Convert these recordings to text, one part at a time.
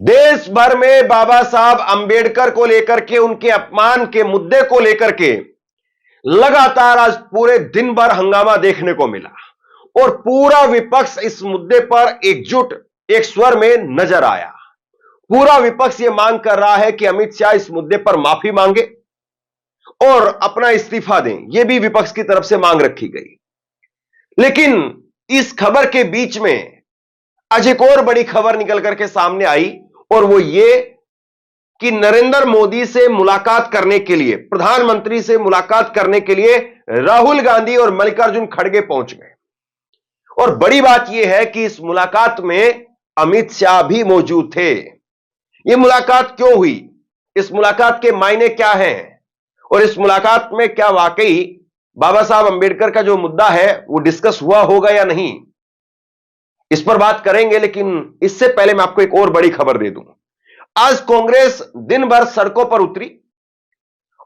देश भर में बाबा साहब अंबेडकर को लेकर के, उनके अपमान के मुद्दे को लेकर के लगातार आज पूरे दिन भर हंगामा देखने को मिला और पूरा विपक्ष इस मुद्दे पर एकजुट एक स्वर में नजर आया। पूरा विपक्ष यह मांग कर रहा है कि अमित शाह इस मुद्दे पर माफी मांगे और अपना इस्तीफा दें। यह भी विपक्ष की तरफ से मांग रखी गई। लेकिन इस खबर के बीच में आज एक और बड़ी खबर निकल करके सामने आई और वो ये कि नरेंद्र मोदी से मुलाकात करने के लिए, प्रधानमंत्री से मुलाकात करने के लिए राहुल गांधी और मल्लिकार्जुन खड़गे पहुंच गए। और बड़ी बात यह है कि इस मुलाकात में अमित शाह भी मौजूद थे। यह मुलाकात क्यों हुई, इस मुलाकात के मायने क्या हैं और इस मुलाकात में क्या वाकई बाबा साहब अंबेडकर का जो मुद्दा है वो डिस्कस हुआ होगा या नहीं, इस पर बात करेंगे। लेकिन इससे पहले मैं आपको एक और बड़ी खबर दे दूं। आज कांग्रेस दिन भर सड़कों पर उतरी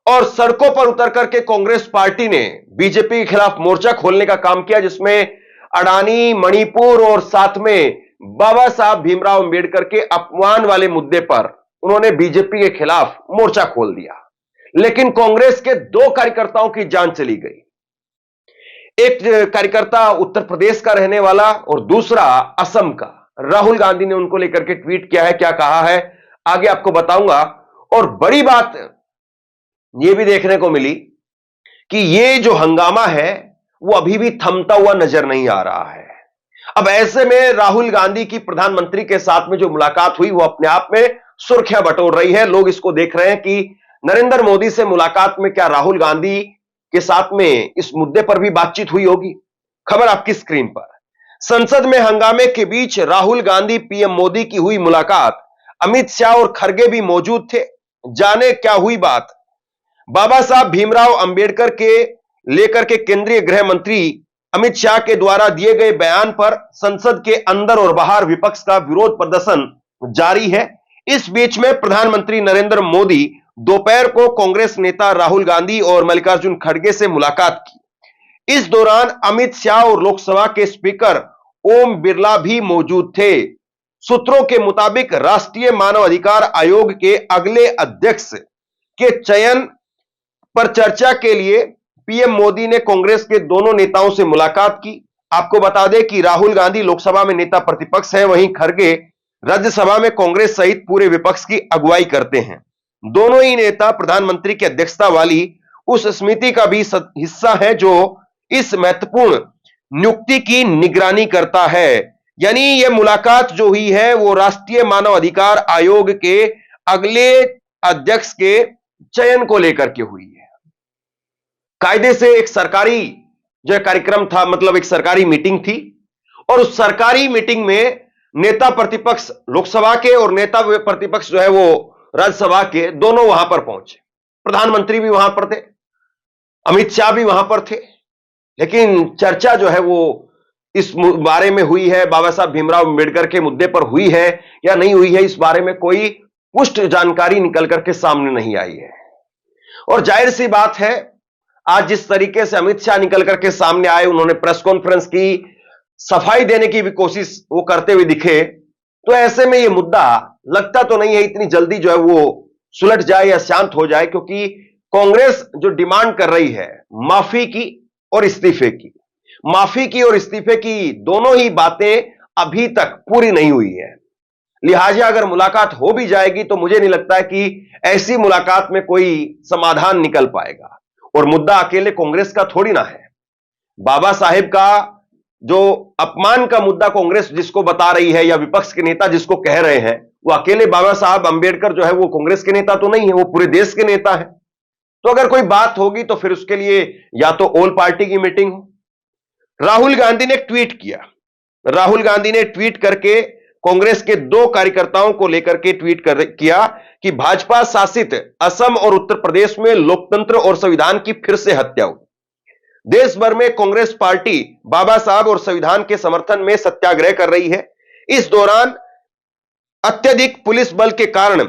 और सड़कों पर उतर करके कांग्रेस पार्टी ने बीजेपी के खिलाफ मोर्चा खोलने का काम किया, जिसमें अडानी, मणिपुर और साथ में बाबा साहब भीमराव अंबेडकर के अपमान वाले मुद्दे पर उन्होंने बीजेपी के खिलाफ मोर्चा खोल दिया। लेकिन कांग्रेस के दो कार्यकर्ताओं की जान चली गई। एक कार्यकर्ता उत्तर प्रदेश का रहने वाला और दूसरा असम का। राहुल गांधी ने उनको लेकर के ट्वीट किया है, क्या कहा है आगे आपको बताऊंगा। और बड़ी बात यह भी देखने को मिली कि यह जो हंगामा है वो अभी भी थमता हुआ नजर नहीं आ रहा है। अब ऐसे में राहुल गांधी की प्रधानमंत्री के साथ में जो मुलाकात हुई वो अपने आप में सुर्खियां बटोर रही है। लोग इसको देख रहे हैं कि नरेंद्र मोदी से मुलाकात में क्या राहुल गांधी के साथ में इस मुद्दे पर भी बातचीत हुई होगी। खबर आपकी स्क्रीन पर। संसद में हंगामे के बीच राहुल गांधी पीएम मोदी की हुई मुलाकात। अमित शाह और खड़गे भी मौजूद थे। जाने क्या हुई बात। बाबा साहब भीमराव अंबेडकर के लेकर के केंद्रीय गृह मंत्री अमित शाह के द्वारा दिए गए बयान पर संसद के अंदर और बाहर विपक्ष का विरोध प्रदर्शन जारी है। इस बीच में प्रधानमंत्री नरेंद्र मोदी दोपहर को कांग्रेस नेता राहुल गांधी और मल्लिकार्जुन खड़गे से मुलाकात की। इस दौरान अमित शाह और लोकसभा के स्पीकर ओम बिरला भी मौजूद थे। सूत्रों के मुताबिक राष्ट्रीय मानव अधिकार आयोग के अगले अध्यक्ष के चयन पर चर्चा के लिए पीएम मोदी ने कांग्रेस के दोनों नेताओं से मुलाकात की। आपको बता दें कि राहुल गांधी लोकसभा में नेता प्रतिपक्ष हैं, वहीं खड़गे राज्यसभा में कांग्रेस सहित पूरे विपक्ष की अगुवाई करते हैं। दोनों ही नेता प्रधानमंत्री की अध्यक्षता वाली उस समिति का भी हिस्सा है जो इस महत्वपूर्ण नियुक्ति की निगरानी करता है। यानी यह मुलाकात जो हुई है वो राष्ट्रीय मानव अधिकार आयोग के अगले अध्यक्ष के चयन को लेकर के हुई है। कायदे से एक सरकारी जो कार्यक्रम था, मतलब एक सरकारी मीटिंग थी और उस सरकारी मीटिंग में नेता प्रतिपक्ष लोकसभा के और नेता प्रतिपक्ष जो है वो राज्यसभा के दोनों वहां पर पहुंचे। प्रधानमंत्री भी वहां पर थे, अमित शाह भी वहां पर थे। लेकिन चर्चा जो है वो इस बारे में हुई है, बाबा साहब भीमराव अंबेडकर के मुद्दे पर हुई है या नहीं हुई है, इस बारे में कोई पुष्ट जानकारी निकल करके सामने नहीं आई है। और जाहिर सी बात है, आज जिस तरीके से अमित शाह निकल करके सामने आए, उन्होंने प्रेस कॉन्फ्रेंस की, सफाई देने की भी कोशिश वो करते हुए दिखे, तो ऐसे में ये मुद्दा लगता तो नहीं है इतनी जल्दी जो है वो सुलट जाए या शांत हो जाए, क्योंकि कांग्रेस जो डिमांड कर रही है माफी की और इस्तीफे की, माफी की और इस्तीफे की दोनों ही बातें अभी तक पूरी नहीं हुई है। लिहाजा अगर मुलाकात हो भी जाएगी तो मुझे नहीं लगता है कि ऐसी मुलाकात में कोई समाधान निकल पाएगा। और मुद्दा अकेले कांग्रेस का थोड़ी ना है। बाबा साहेब का जो अपमान का मुद्दा कांग्रेस जिसको बता रही है या विपक्ष के नेता जिसको कह रहे हैं, वो अकेले बाबा साहब अंबेडकर जो है वो कांग्रेस के नेता तो नहीं है, वो पूरे देश के नेता है। तो अगर कोई बात होगी तो फिर उसके लिए या तो ऑल पार्टी की मीटिंग हो। राहुल गांधी ने ट्वीट किया। राहुल गांधी ने ट्वीट करके कांग्रेस के दो कार्यकर्ताओं को लेकर के ट्वीट किया कि भाजपा शासित असम और उत्तर प्रदेश में लोकतंत्र और संविधान की फिर से हत्या हुई। देश भर में कांग्रेस पार्टी बाबा साहब और संविधान के समर्थन में सत्याग्रह कर रही है। इस दौरान अत्यधिक पुलिस बल के कारण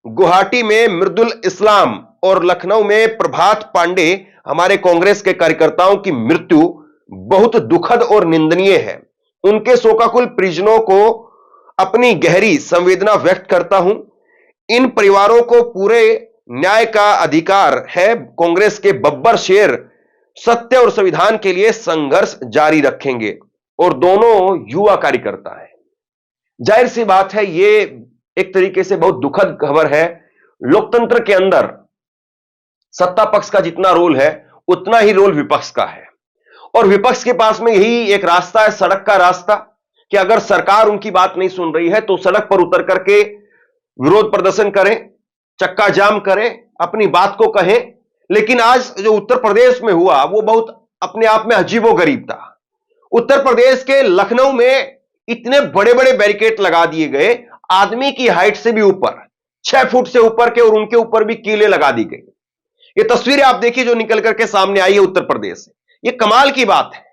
गुवाहाटी में मृदुल इस्लाम और लखनऊ में प्रभात पांडे हमारे कांग्रेस के कार्यकर्ताओं की मृत्यु बहुत दुखद और निंदनीय है। उनके शोकाकुल परिजनों को अपनी गहरी संवेदना व्यक्त करता हूं। इन परिवारों को पूरे न्याय का अधिकार है। कांग्रेस के बब्बर शेर सत्य और संविधान के लिए संघर्ष जारी रखेंगे। और दोनों युवा कार्यकर्ता है। जाहिर सी बात है, यह एक तरीके से बहुत दुखद खबर है। लोकतंत्र के अंदर सत्ता पक्ष का जितना रोल है उतना ही रोल विपक्ष का है। और विपक्ष के पास में यही एक रास्ता है, सड़क का रास्ता, कि अगर सरकार उनकी बात नहीं सुन रही है तो सड़क पर उतर करके विरोध प्रदर्शन करें, चक्का जाम करें, अपनी बात को कहें। लेकिन आज जो उत्तर प्रदेश में हुआ वो बहुत अपने आप में अजीबोगरीब था। उत्तर प्रदेश के लखनऊ में इतने बड़े बड़े बैरिकेड लगा दिए गए, आदमी की हाइट से भी ऊपर, 6 फुट से ऊपर के, और उनके ऊपर भी कीलें लगा दी गई। ये तस्वीरें आप देखिए जो निकल करके सामने आई है उत्तर प्रदेश से। ये कमाल की बात है,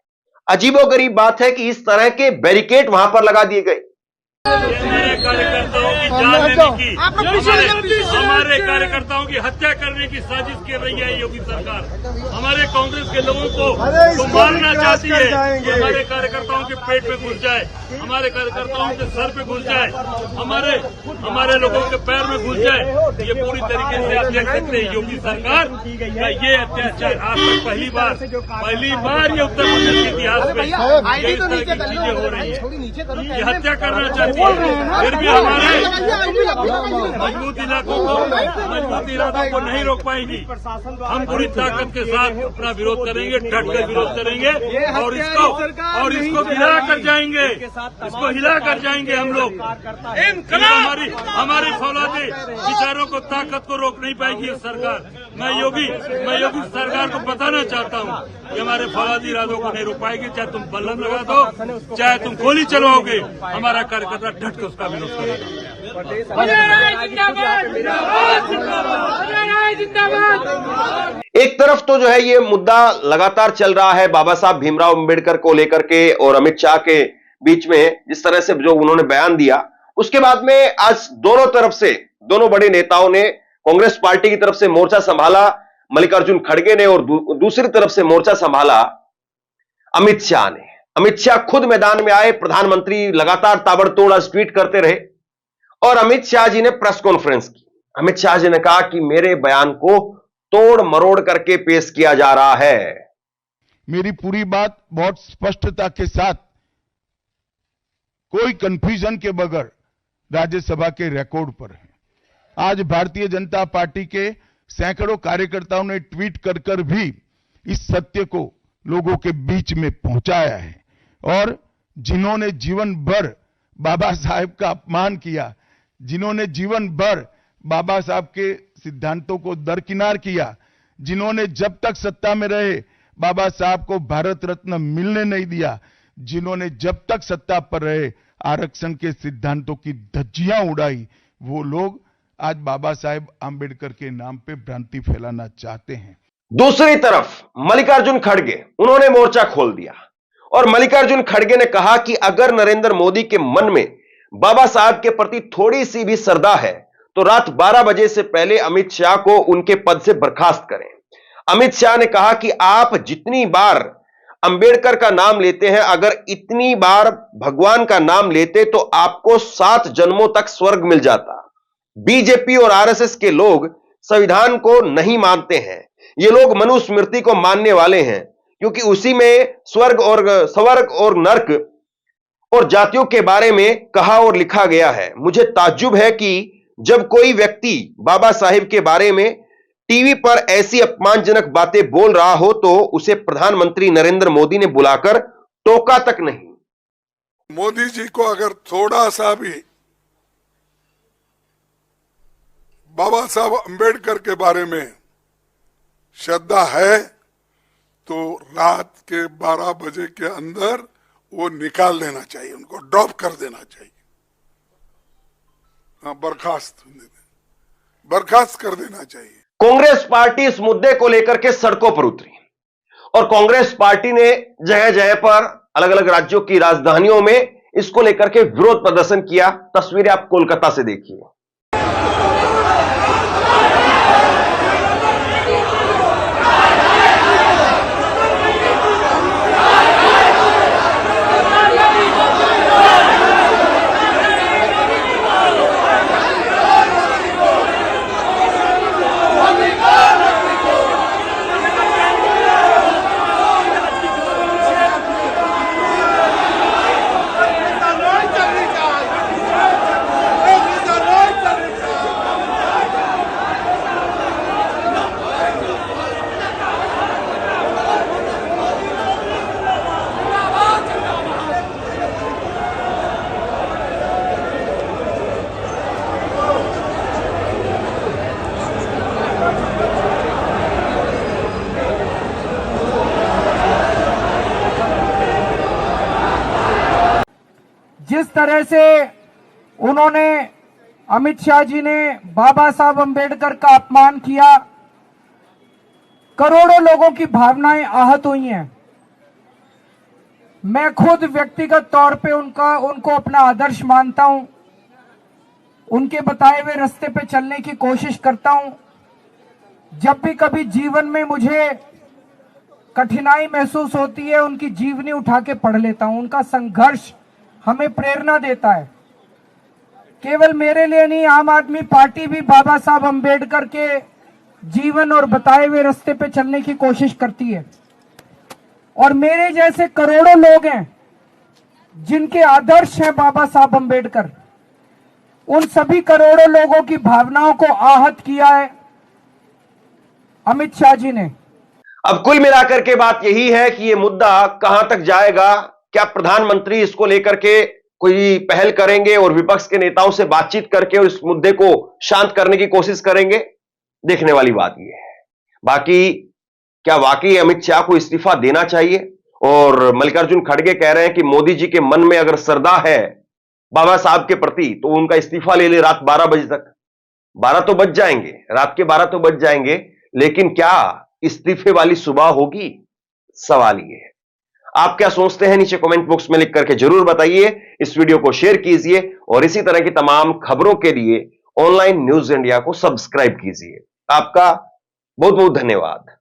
अजीबोगरीब बात है कि इस तरह के बैरिकेड वहां पर लगा दिए गए। कार्यकर्ताओं की जान लेने की, हमारे कार्यकर्ताओं की हत्या करने की साजिश कर रही है योगी सरकार। हमारे कांग्रेस के लोगों को मारना चाहती है कि हमारे कार्यकर्ताओं के पेट में घुस जाए, हमारे कार्यकर्ताओं के सर पे घुस जाए, हमारे लोगों के पैर में घुस जाए। ये पूरी तरीके से आप देख सकते हैं योगी सरकार का ये अत्याचार आज तक पहली बार ये उत्तर प्रदेश के इतिहास में इस तरह की चीजें हो रही है। ये हत्या करना चाहती है। फिर भी हमारे मजबूत इरादों को नहीं रोक पाएगी। हम पूरी ताकत के साथ अपना विरोध करेंगे, डट कर विरोध करेंगे और इसको हिला कर जाएंगे, हम लोग। हमारी फौलादी विचारों को, ताकत को रोक नहीं पाएगी सरकार। मैं योगी सरकार को बताना चाहता हूँ कि हमारे फौलादी इरादों को नहीं रोक पाएगी। चाहे तुम बल्लम लगा दो, चाहे तुम गोली चलवाओगे, हमारा कार्यकर्ता डट के उसका विरोध करेगा। एक तरफ तो जो है ये मुद्दा लगातार चल रहा है बाबा साहब भीमराव अंबेडकर को लेकर के और अमित शाह के बीच में, जिस तरह से जो उन्होंने बयान दिया, उसके बाद में आज दोनों तरफ से, दोनों बड़े नेताओं ने, कांग्रेस पार्टी की तरफ से मोर्चा संभाला मल्लिकार्जुन खड़गे ने और दूसरी तरफ से मोर्चा संभाला अमित शाह ने। अमित शाह खुद मैदान में आए, प्रधानमंत्री लगातार ताबड़तोड़ ट्वीट करते रहे और अमित शाह जी ने प्रेस कॉन्फ्रेंस की। अमित शाह जी ने कहा कि मेरे बयान को तोड़ मरोड़ करके पेश किया जा रहा है। मेरी पूरी बात बहुत स्पष्टता के साथ, कोई कंफ्यूजन के बगैर राज्यसभा के रिकॉर्ड पर है। आज भारतीय जनता पार्टी के सैकड़ों कार्यकर्ताओं ने ट्वीट कर भी इस सत्य को लोगों के बीच में पहुंचाया है। और जिन्होंने जीवन भर बाबा साहब का अपमान किया, जिन्होंने जीवन भर बाबा साहब के सिद्धांतों को दरकिनार किया, जिन्होंने जब तक सत्ता में रहे बाबा साहब को भारत रत्न मिलने नहीं दिया, जिन्होंने जब तक सत्ता पर रहे आरक्षण के सिद्धांतों की धज्जियां उड़ाई, वो लोग आज बाबा साहेब आंबेडकर के नाम पे भ्रांति फैलाना चाहते हैं। दूसरी तरफ मल्लिकार्जुन खड़गे, उन्होंने मोर्चा खोल दिया और मल्लिकार्जुन खड़गे ने कहा कि अगर नरेंद्र मोदी के मन में बाबा साहब के प्रति थोड़ी सी भी श्रद्धा है तो रात 12 बजे से पहले अमित शाह को उनके पद से बर्खास्त करें। अमित शाह ने कहा कि आप जितनी बार अंबेडकर का नाम लेते हैं, अगर इतनी बार भगवान का नाम लेते तो आपको 7 जन्मों तक स्वर्ग मिल जाता। बीजेपी और आरएसएस के लोग संविधान को नहीं मानते हैं, ये लोग मनुस्मृति को मानने वाले हैं, क्योंकि उसी में स्वर्ग और नर्क और जातियों के बारे में कहा और लिखा गया है। मुझे ताज्जुब है कि जब कोई व्यक्ति बाबा साहिब के बारे में टीवी पर ऐसी अपमानजनक बातें बोल रहा हो तो उसे प्रधानमंत्री नरेंद्र मोदी ने बुलाकर टोका तक नहीं। मोदी जी को अगर थोड़ा सा भी बाबा साहब अंबेडकर के बारे में श्रद्धा है तो रात के 12 बजे के अंदर वो निकाल देना चाहिए, उनको ड्रॉप कर देना चाहिए, बर्खास्त कर देना चाहिए। कांग्रेस पार्टी इस मुद्दे को लेकर के सड़कों पर उतरी और कांग्रेस पार्टी ने जगह जगह पर अलग अलग राज्यों की राजधानियों में इसको लेकर के विरोध प्रदर्शन किया। तस्वीरें आप कोलकाता से देखिए। जिस तरह से उन्होंने, अमित शाह जी ने बाबा साहब अंबेडकर का अपमान किया, करोड़ों लोगों की भावनाएं आहत हुई हैं। मैं खुद व्यक्तिगत तौर पे उनको अपना आदर्श मानता हूं, उनके बताए हुए रास्ते पे चलने की कोशिश करता हूं। जब भी कभी जीवन में मुझे कठिनाई महसूस होती है, उनकी जीवनी उठा के पढ़ लेता हूं। उनका संघर्ष हमें प्रेरणा देता है। केवल मेरे लिए नहीं, आम आदमी पार्टी भी बाबा साहब अंबेडकर के जीवन और बताए हुए रास्ते पे चलने की कोशिश करती है। और मेरे जैसे करोड़ों लोग हैं जिनके आदर्श हैं बाबा साहब अंबेडकर, उन सभी करोड़ों लोगों की भावनाओं को आहत किया है अमित शाह जी ने। अब कुल मिलाकर के बात यही है कि यह मुद्दा कहां तक जाएगा। क्या प्रधानमंत्री इसको लेकर के कोई पहल करेंगे और विपक्ष के नेताओं से बातचीत करके और इस मुद्दे को शांत करने की कोशिश करेंगे? देखने वाली बात यह है। बाकी क्या वाकई अमित शाह को इस्तीफा देना चाहिए? और मल्लिकार्जुन खड़गे कह रहे हैं कि मोदी जी के मन में अगर श्रद्धा है बाबा साहब के प्रति तो उनका इस्तीफा ले ले रात 12 बजे तक। 12 तो बज जाएंगे, रात के 12 तो बज जाएंगे, लेकिन क्या इस्तीफे वाली सुबह होगी? सवाल ये है। आप क्या सोचते हैं? नीचे कमेंट बॉक्स में लिख करके जरूर बताइए। इस वीडियो को शेयर कीजिए और इसी तरह की तमाम खबरों के लिए ऑनलाइन न्यूज इंडिया को सब्सक्राइब कीजिए। आपका बहुत बहुत धन्यवाद।